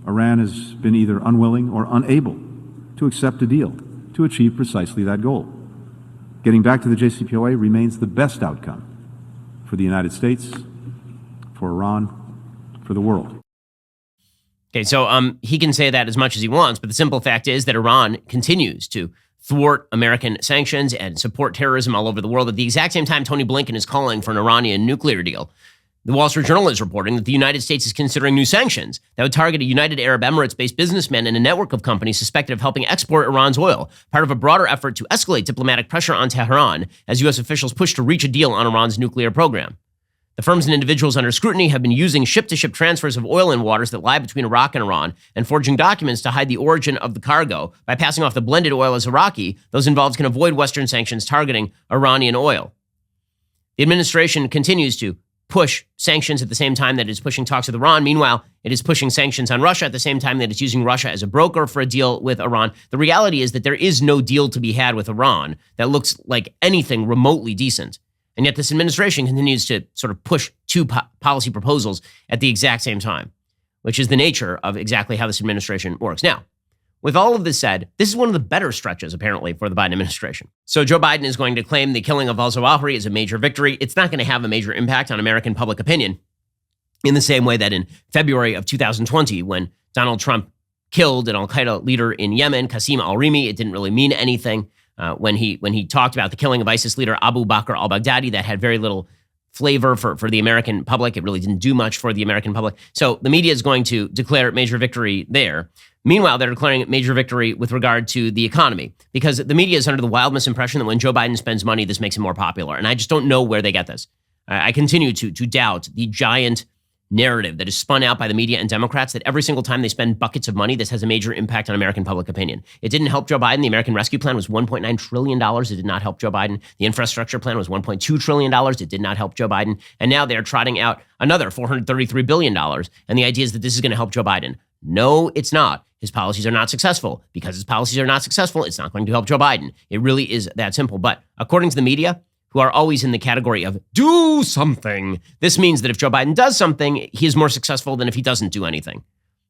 F: Iran has been either unwilling or unable to accept a deal to achieve precisely that goal. Getting back to the JCPOA remains the best outcome for the United States, for Iran, for the world.
A: Okay, so he can say that as much as he wants, but the simple fact is that Iran continues to thwart American sanctions and support terrorism all over the world. At the exact same time, Tony Blinken is calling for an Iranian nuclear deal. The Wall Street Journal is reporting that the United States is considering new sanctions that would target a United Arab Emirates-based businessman and a network of companies suspected of helping export Iran's oil, part of a broader effort to escalate diplomatic pressure on Tehran as U.S. officials push to reach a deal on Iran's nuclear program. The firms and individuals under scrutiny have been using ship-to-ship transfers of oil in waters that lie between Iraq and Iran and forging documents to hide the origin of the cargo. By passing off the blended oil as Iraqi, those involved can avoid Western sanctions targeting Iranian oil. The administration continues to push sanctions at the same time that it's pushing talks with Iran. Meanwhile, it is pushing sanctions on Russia at the same time that it's using Russia as a broker for a deal with Iran. The reality is that there is no deal to be had with Iran that looks like anything remotely decent. And yet this administration continues to sort of push two policy proposals at the exact same time, which is the nature of exactly how this administration works. Now, with all of this said, this is one of the better stretches, apparently, for the Biden administration. So Joe Biden is going to claim the killing of Al Zawahiri is a major victory. It's not going to have a major impact on American public opinion in the same way that in February of 2020, when Donald Trump killed an al-Qaeda leader in Yemen, Qasim al-Rimi, it didn't really mean anything. When he talked about the killing of ISIS leader Abu Bakr al-Baghdadi, that had very little flavor for the American public. It really didn't do much for the American public. So the media is going to declare major victory there. Meanwhile, they're declaring major victory with regard to the economy, because the media is under the wild misimpression that when Joe Biden spends money, this makes him more popular. And I just don't know where they get this. I continue to doubt the giant narrative that is spun out by the media and Democrats that every single time they spend buckets of money, this has a major impact on American public opinion. It didn't help Joe Biden. The American Rescue Plan was $1.9 trillion. It did not help Joe Biden. The infrastructure plan was $1.2 trillion. It did not help Joe Biden. And now they're trotting out another $433 billion. And the idea is that this is going to help Joe Biden. No, it's not. His policies are not successful. Because his policies are not successful, it's not going to help Joe Biden. It really is that simple. But according to the media, who are always in the category of do something, this means that if Joe Biden does something, he is more successful than if he doesn't do anything.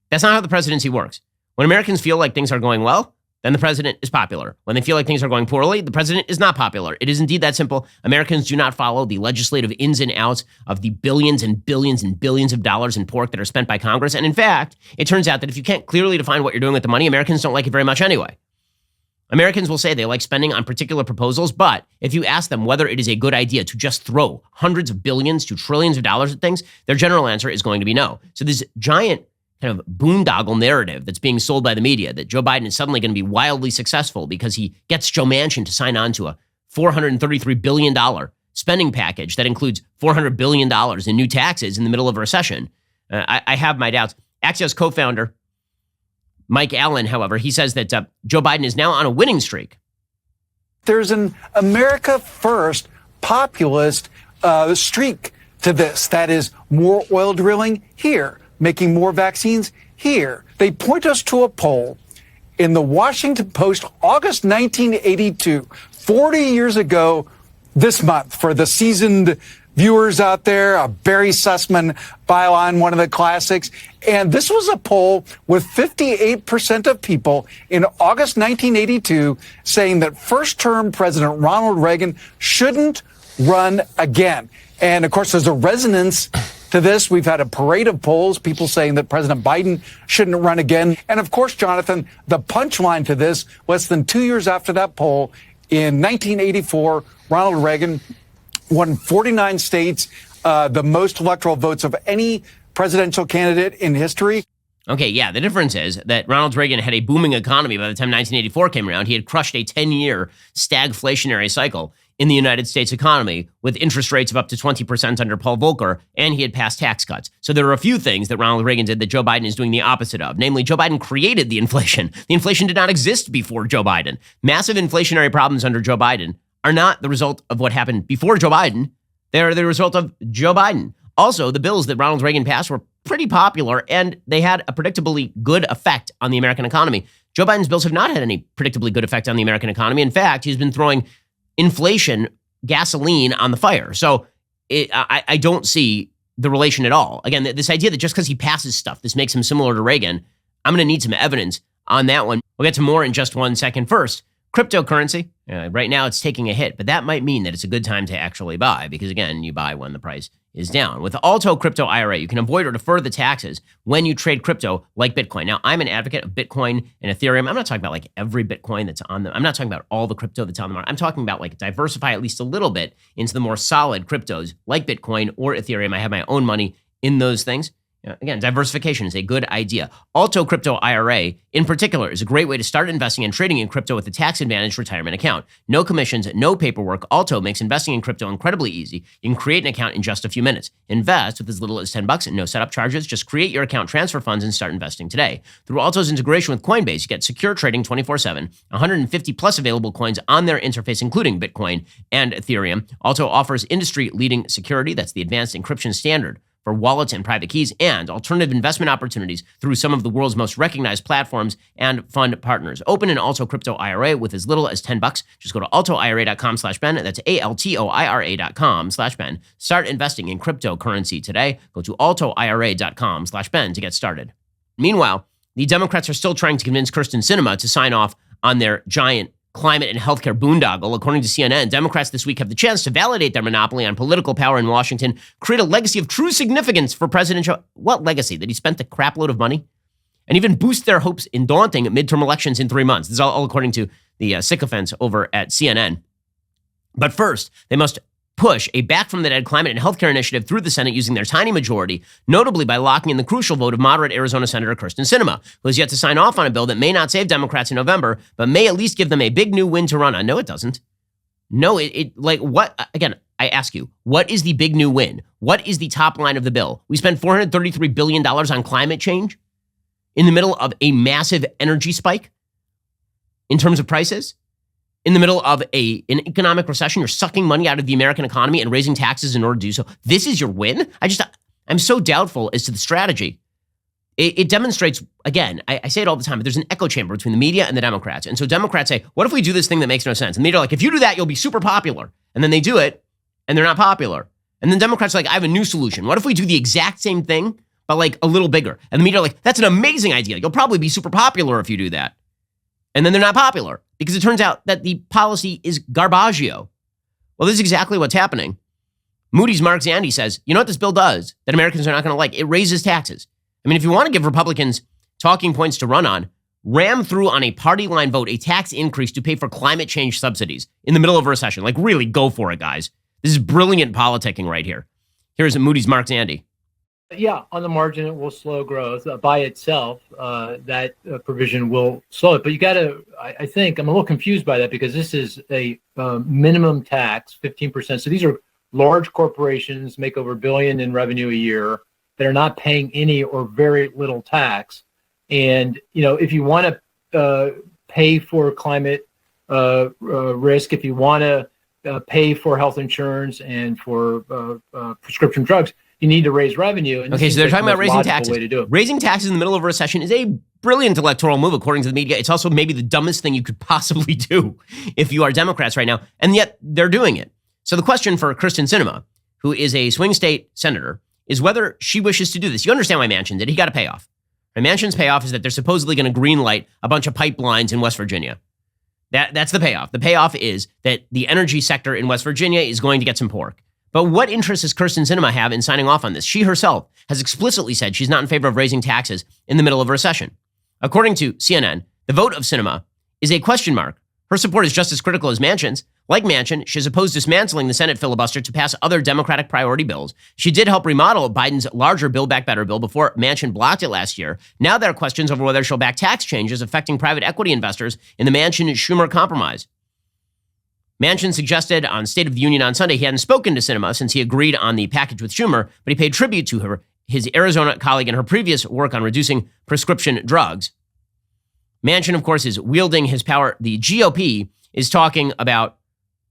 A: That's not how the presidency works. When Americans feel like things are going well, then the president is popular. When they feel like things are going poorly, the president is not popular. It is indeed that simple. Americans do not follow the legislative ins and outs of the billions and billions and billions of dollars in pork that are spent by Congress. And in fact, it turns out that if you can't clearly define what you're doing with the money, Americans don't like it very much anyway. Americans will say they like spending on particular proposals, but if you ask them whether it is a good idea to just throw hundreds of billions to trillions of dollars at things, their general answer is going to be no. So this giant kind of boondoggle narrative that's being sold by the media that Joe Biden is suddenly going to be wildly successful because he gets Joe Manchin to sign on to a $433 billion spending package that includes $400 billion in new taxes in the middle of a recession. I have my doubts. Axios co-founder Mike Allen, however, he says that Joe Biden is now on a winning streak.
C: There's an America First populist streak to this. That is more oil drilling here, making more vaccines here. They point us to a poll in the Washington Post, August 1982, 40 years ago this month. For the seasoned viewers out there, Barry Sussman byline, one of the classics. And this was a poll with 58% of people in August 1982 saying that first-term President Ronald Reagan shouldn't run again. And, of course, there's a resonance to this. We've had a parade of polls, people saying that President Biden shouldn't run again. And, of course, Jonathan, the punchline to this, less than 2 years after that poll, in 1984, Ronald Reagan won 49 states, the most electoral votes of any presidential candidate in history.
A: Okay, yeah, the difference is that Ronald Reagan had a booming economy by the time 1984 came around. He had crushed a 10-year stagflationary cycle in the United States economy with interest rates of up to 20% under Paul Volcker, and he had passed tax cuts. So there are a few things that Ronald Reagan did that Joe Biden is doing the opposite of. Namely, Joe Biden created the inflation. The inflation did not exist before Joe Biden. Massive inflationary problems under Joe Biden are not the result of what happened before Joe Biden. They're the result of Joe Biden. Also, the bills that Ronald Reagan passed were pretty popular, and they had a predictably good effect on the American economy. Joe Biden's bills have not had any predictably good effect on the American economy. In fact, he's been throwing inflation gasoline on the fire. So I don't see the relation at all. Again, this idea that just because he passes stuff, this makes him similar to Reagan, I'm going to need some evidence on that one. We'll get to more in just 1 second. First, cryptocurrency. Right now it's taking a hit, but that might mean that it's a good time to actually buy because, again, you buy when the price is down. With the Alto Crypto IRA, you can avoid or defer the taxes when you trade crypto like Bitcoin. Now, I'm an advocate of Bitcoin and Ethereum. I'm not talking about like every Bitcoin that's on I'm not talking about all the crypto that's on the market. I'm talking about like diversify at least a little bit into the more solid cryptos like Bitcoin or Ethereum. I have my own money in those things. Again, diversification is a good idea. Alto Crypto IRA, in particular, is a great way to start investing and trading in crypto with a tax-advantaged retirement account. No commissions, no paperwork. Alto makes investing in crypto incredibly easy. You can create an account in just a few minutes. Invest with as little as $10 and no setup charges. Just create your account, transfer funds, and start investing today. Through Alto's integration with Coinbase, you get secure trading 24/7, 150 plus available coins on their interface, including Bitcoin and Ethereum. Alto offers industry-leading security. That's the advanced encryption standard for wallets and private keys, and alternative investment opportunities through some of the world's most recognized platforms and fund partners. Open an Alto Crypto IRA with as little as $10. Just go to altoira.com/Ben. That's ALTOIRA.com/Ben. Start investing in cryptocurrency today. Go to altoira.com/Ben to get started. Meanwhile, the Democrats are still trying to convince Kyrsten Sinema to sign off on their giant climate and healthcare boondoggle. According to CNN, Democrats this week have the chance to validate their monopoly on political power in Washington, create a legacy of true significance for President Joe. What legacy? That he spent a crap load of money? And even boost their hopes in daunting midterm elections in 3 months. This is all according to the sycophants over at CNN. But first, they must push a back from the dead climate and healthcare initiative through the Senate using their tiny majority, notably by locking in the crucial vote of moderate Arizona Senator Kyrsten Sinema, who has yet to sign off on a bill that may not save Democrats in November, but may at least give them a big new win to run on. No, it doesn't. No, what? Again, I ask you, what is the big new win? What is the top line of the bill? We spent $433 billion on climate change in the middle of a massive energy spike in terms of prices. In the middle of an economic recession, you're sucking money out of the American economy and raising taxes in order to do so. This is your win? I'm so doubtful as to the strategy. It demonstrates, again, I say it all the time, but there's an echo chamber between the media and the Democrats. And so Democrats say, what if we do this thing that makes no sense? And the media are like, if you do that, you'll be super popular. And then they do it, and they're not popular. And then Democrats are like, I have a new solution. What if we do the exact same thing, but like a little bigger? And the media are like, that's an amazing idea. You'll probably be super popular if you do that. And then they're not popular because it turns out that the policy is garbaggio. Well, this is exactly what's happening. Moody's Mark Zandi says, you know what this bill does that Americans are not going to like? It raises taxes. I mean, if you want to give Republicans talking points to run on, ram through on a party line vote a tax increase to pay for climate change subsidies in the middle of a recession. Like, really, go for it, guys. This is brilliant politicking right here. Here's Moody's Mark Zandi.
G: Yeah, on the margin, it will slow growth. By itself, that provision will slow it. But you got to, I think, I'm a little confused by that because this is a minimum tax, 15%. So these are large corporations make over $1 billion in revenue a year that are not paying any or very little tax. And, if you want to pay for climate risk, if you want to pay for health insurance and for prescription drugs, you need to raise revenue. And
A: okay, so they're talking about raising taxes.
G: Way to do it.
A: Raising taxes in the middle of a recession is a brilliant electoral move, according to the media. It's also maybe the dumbest thing you could possibly do if you are Democrats right now, and yet they're doing it. So the question for Kyrsten Sinema, who is a swing state senator, is whether she wishes to do this. You understand why Manchin did. He got a payoff. And Manchin's payoff is that they're supposedly going to greenlight a bunch of pipelines in West Virginia. That's the payoff. The payoff is that the energy sector in West Virginia is going to get some pork. But what interest does Kyrsten Sinema have in signing off on this? She herself has explicitly said she's not in favor of raising taxes in the middle of a recession. According to CNN, the vote of Sinema is a question mark. Her support is just as critical as Manchin's. Like Manchin, she's opposed dismantling the Senate filibuster to pass other Democratic priority bills. She did help remodel Biden's larger Build Back Better bill before Manchin blocked it last year. Now there are questions over whether she'll back tax changes affecting private equity investors in the Manchin-Schumer compromise. Manchin suggested on State of the Union on Sunday he hadn't spoken to Sinema since he agreed on the package with Schumer, but he paid tribute to her, his Arizona colleague, and her previous work on reducing prescription drugs. Manchin, of course, is wielding his power. The GOP is talking about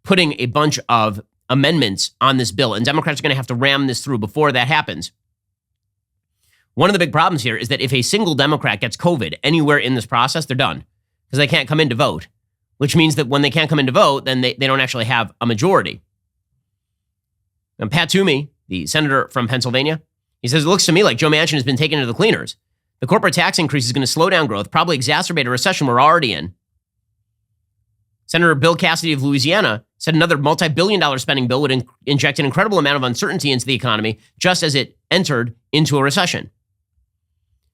A: putting a bunch of amendments on this bill, and Democrats are going to have to ram this through before that happens. One of the big problems here is that if a single Democrat gets COVID anywhere in this process, they're done because they can't come in to vote, which means that when they can't come in to vote, then they don't actually have a majority. And Pat Toomey, the senator from Pennsylvania, he says, it looks to me like Joe Manchin has been taken to the cleaners. The corporate tax increase is going to slow down growth, probably exacerbate a recession we're already in. Senator Bill Cassidy of Louisiana said another multi-billion-dollar spending bill would inject an incredible amount of uncertainty into the economy just as it entered into a recession.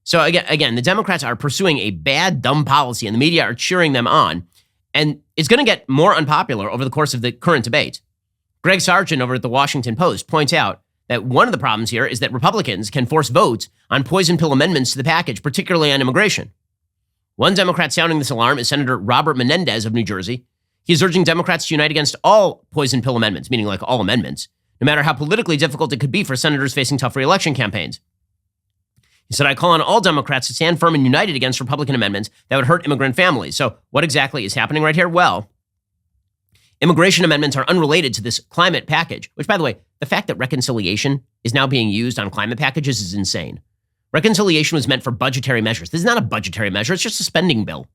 A: So again, the Democrats are pursuing a bad, dumb policy, and the media are cheering them on. And it's going to get more unpopular over the course of the current debate. Greg Sargent over at the Washington Post points out that one of the problems here is that Republicans can force votes on poison pill amendments to the package, particularly on immigration. One Democrat sounding this alarm is Senator Robert Menendez of New Jersey. He's urging Democrats to unite against all poison pill amendments, meaning like all amendments, no matter how politically difficult it could be for senators facing tough re-election campaigns. He said, I call on all Democrats to stand firm and united against Republican amendments that would hurt immigrant families. So what exactly is happening right here? Well, immigration amendments are unrelated to this climate package, which, by the way, the fact that reconciliation is now being used on climate packages is insane. Reconciliation was meant for budgetary measures. This is not a budgetary measure. It's just a spending bill.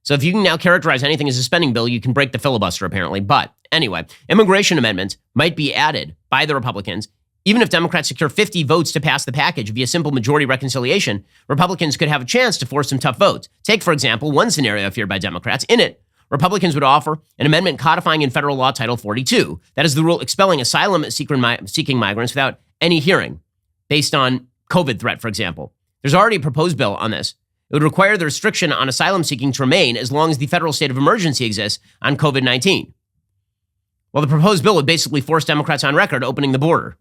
A: So if you can now characterize anything as a spending bill, you can break the filibuster, apparently. But anyway, immigration amendments might be added by the Republicans. Even if Democrats secure 50 votes to pass the package via simple majority reconciliation, Republicans could have a chance to force some tough votes. Take, for example, one scenario feared by Democrats. In it, Republicans would offer an amendment codifying in federal law Title 42. That is the rule expelling asylum-seeking migrants without any hearing, based on COVID threat, for example. There's already a proposed bill on this. It would require the restriction on asylum seeking to remain as long as the federal state of emergency exists on COVID-19. Well, the proposed bill would basically force Democrats on record opening the border.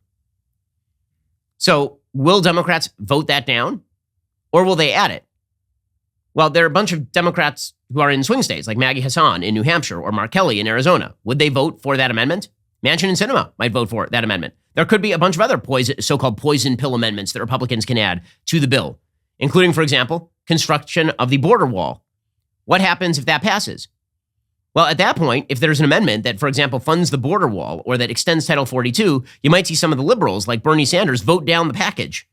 A: So will Democrats vote that down, or will they add it? Well, there are a bunch of Democrats who are in swing states, like Maggie Hassan in New Hampshire or Mark Kelly in Arizona. Would they vote for that amendment? Manchin and Sinema might vote for that amendment. There could be a bunch of other so-called poison pill amendments that Republicans can add to the bill, including, for example, construction of the border wall. What happens if that passes? Well, at that point, if there's an amendment that, for example, funds the border wall or that extends Title 42, you might see some of the liberals, like Bernie Sanders, vote down the package.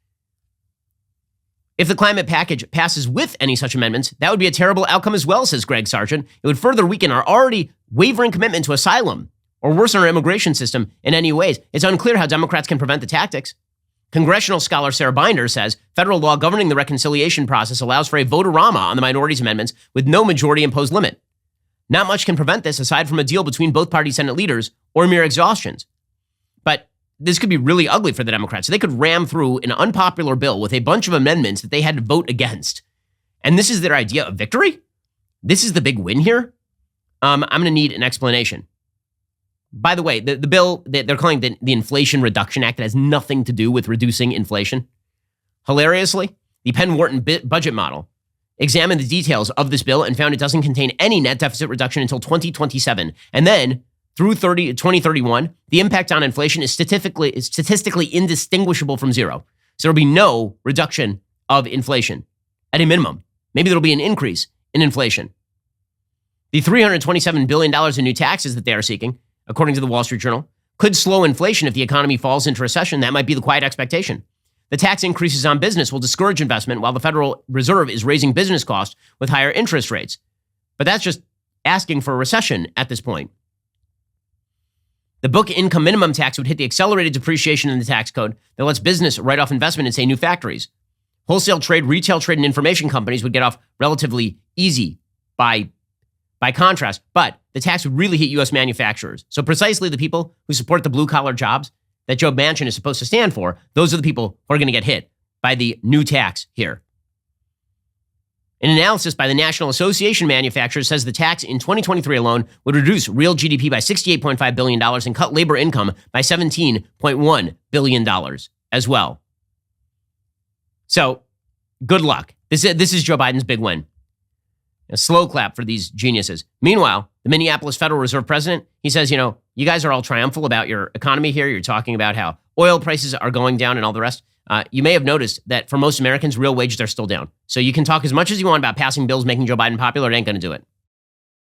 A: If the climate package passes with any such amendments, that would be a terrible outcome as well, says Greg Sargent. It would further weaken our already wavering commitment to asylum or worsen our immigration system in any ways. It's unclear how Democrats can prevent the tactics. Congressional scholar Sarah Binder says federal law governing the reconciliation process allows for a vote-a-rama on the minorities amendments with no majority-imposed limit. Not much can prevent this aside from a deal between both party Senate leaders or mere exhaustions. But this could be really ugly for the Democrats. They could ram through an unpopular bill with a bunch of amendments that they had to vote against. And this is their idea of victory? This is the big win here? I'm going to need an explanation. By the way, the bill that they're calling the Inflation Reduction Act that has nothing to do with reducing inflation. Hilariously, the Penn-Wharton budget model examined the details of this bill and found it doesn't contain any net deficit reduction until 2027. And then through 2031, the impact on inflation is statistically indistinguishable from zero. So there will be no reduction of inflation at a minimum. Maybe there will be an increase in inflation. The $327 billion in new taxes that they are seeking, according to the Wall Street Journal, could slow inflation if the economy falls into recession. That might be the quiet expectation. The tax increases on business will discourage investment while the Federal Reserve is raising business costs with higher interest rates. But that's just asking for a recession at this point. The book income minimum tax would hit the accelerated depreciation in the tax code that lets business write off investment in, say, new factories. Wholesale trade, retail trade, and information companies would get off relatively easy by contrast, but the tax would really hit U.S. manufacturers. So precisely the people who support the blue-collar jobs that Joe Manchin is supposed to stand for, those are the people who are going to get hit by the new tax here. An analysis by the National Association of Manufacturers says the tax in 2023 alone would reduce real GDP by $68.5 billion and cut labor income by $17.1 billion as well. So, good luck. This is Joe Biden's big win. A slow clap for these geniuses. Meanwhile, the Minneapolis Federal Reserve president, he says, you guys are all triumphant about your economy here. You're talking about how oil prices are going down and all the rest. You may have noticed that for most Americans, real wages are still down. So you can talk as much as you want about passing bills making Joe Biden popular. It ain't going to do it.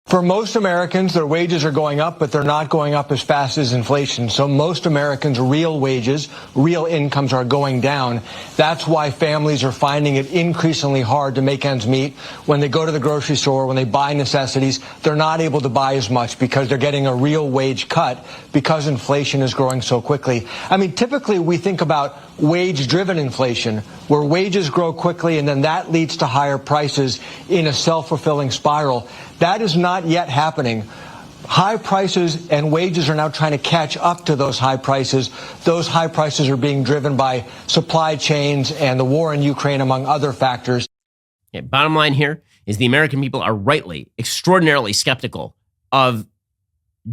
H: For most Americans, their wages are going up, but they're not going up as fast as inflation. So most Americans' real wages, real incomes are going down. That's why families are finding it increasingly hard to make ends meet. When they go to the grocery store, when they buy necessities, they're not able to buy as much because they're getting a real wage cut because inflation is growing so quickly. I mean, typically we think about wage-driven inflation, where wages grow quickly and then that leads to higher prices in a self-fulfilling spiral. That is not yet happening. High prices and wages are now trying to catch up to those high prices. Those high prices are being driven by supply chains and the war in Ukraine, among other factors.
A: Yeah, bottom line here is the American people are rightly, extraordinarily skeptical of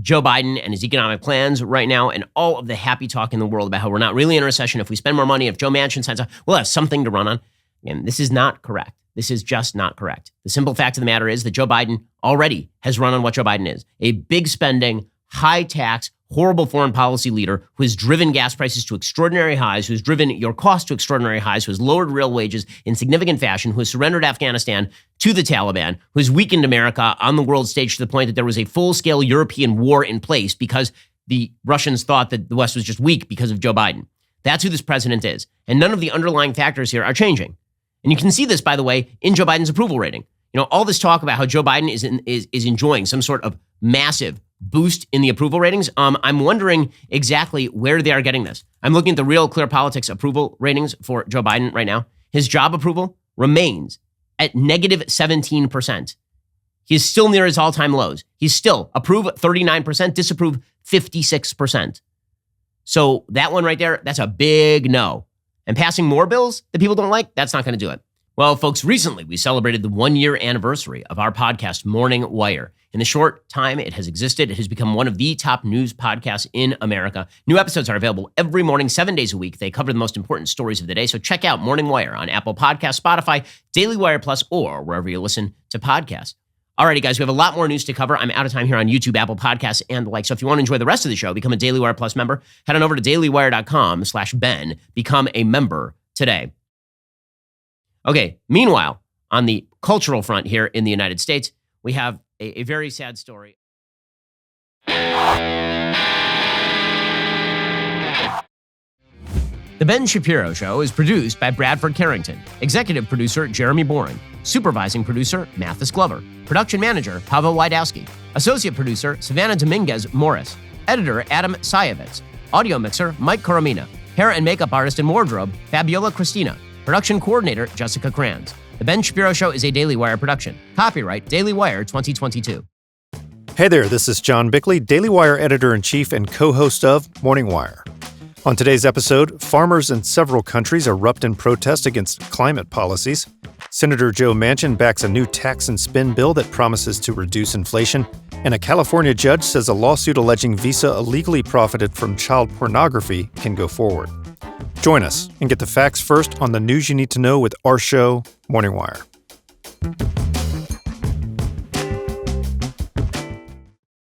A: Joe Biden and his economic plans right now, and all of the happy talk in the world about how we're not really in a recession. If we spend more money, if Joe Manchin signs up, we'll have something to run on. Again, this is not correct. This is just not correct. The simple fact of the matter is that Joe Biden already has run on what Joe Biden is: a big spending, high tax, horrible foreign policy leader who has driven gas prices to extraordinary highs, who has driven your costs to extraordinary highs, who has lowered real wages in significant fashion, who has surrendered Afghanistan to the Taliban, who has weakened America on the world stage to the point that there was a full-scale European war in place because the Russians thought that the West was just weak because of Joe Biden. That's who this president is. And none of the underlying factors here are changing. And you can see this, by the way, in Joe Biden's approval rating. All this talk about how Joe Biden is enjoying some sort of massive boost in the approval ratings. I'm wondering exactly where they are getting this. I'm looking at the Real Clear Politics approval ratings for Joe Biden right now. His job approval remains at negative 17%. He's still near his all-time lows. He's still approve 39%, disapprove 56%. So that one right there, that's a big no. And passing more bills that people don't like, that's not going to do it. Well, folks, recently we celebrated the 1-year anniversary of our podcast, Morning Wire. In the short time it has existed, it has become one of the top news podcasts in America. New episodes are available every morning, 7 days a week. They cover the most important stories of the day. So check out Morning Wire on Apple Podcasts, Spotify, Daily Wire Plus, or wherever you listen to podcasts. Alrighty, guys, we have a lot more news to cover. I'm out of time here on YouTube, Apple Podcasts, and the like. So if you want to enjoy the rest of the show, become a Daily Wire Plus member. Head on over to dailywire.com/Ben. Become a member today. Okay, meanwhile, on the cultural front here in the United States, we have a very sad story. The Ben Shapiro Show is produced by Bradford Carrington, executive producer Jeremy Boring, supervising producer Mathis Glover, production manager Pavel Wydowski, associate producer Savannah Dominguez Morris, editor Adam Sayevitz, audio mixer Mike Coromina, hair and makeup artist and wardrobe Fabiola Cristina, production coordinator Jessica Kranz. The Ben Shapiro Show is a Daily Wire production. Copyright Daily Wire 2022.
I: Hey there, this is John Bickley, Daily Wire editor-in-chief and co-host of Morning Wire. On today's episode, farmers in several countries erupt in protest against climate policies. Senator Joe Manchin backs a new tax and spend bill that promises to reduce inflation. And a California judge says a lawsuit alleging Visa illegally profited from child pornography can go forward. Join us and get the facts first on the news you need to know with our show, Morning Wire.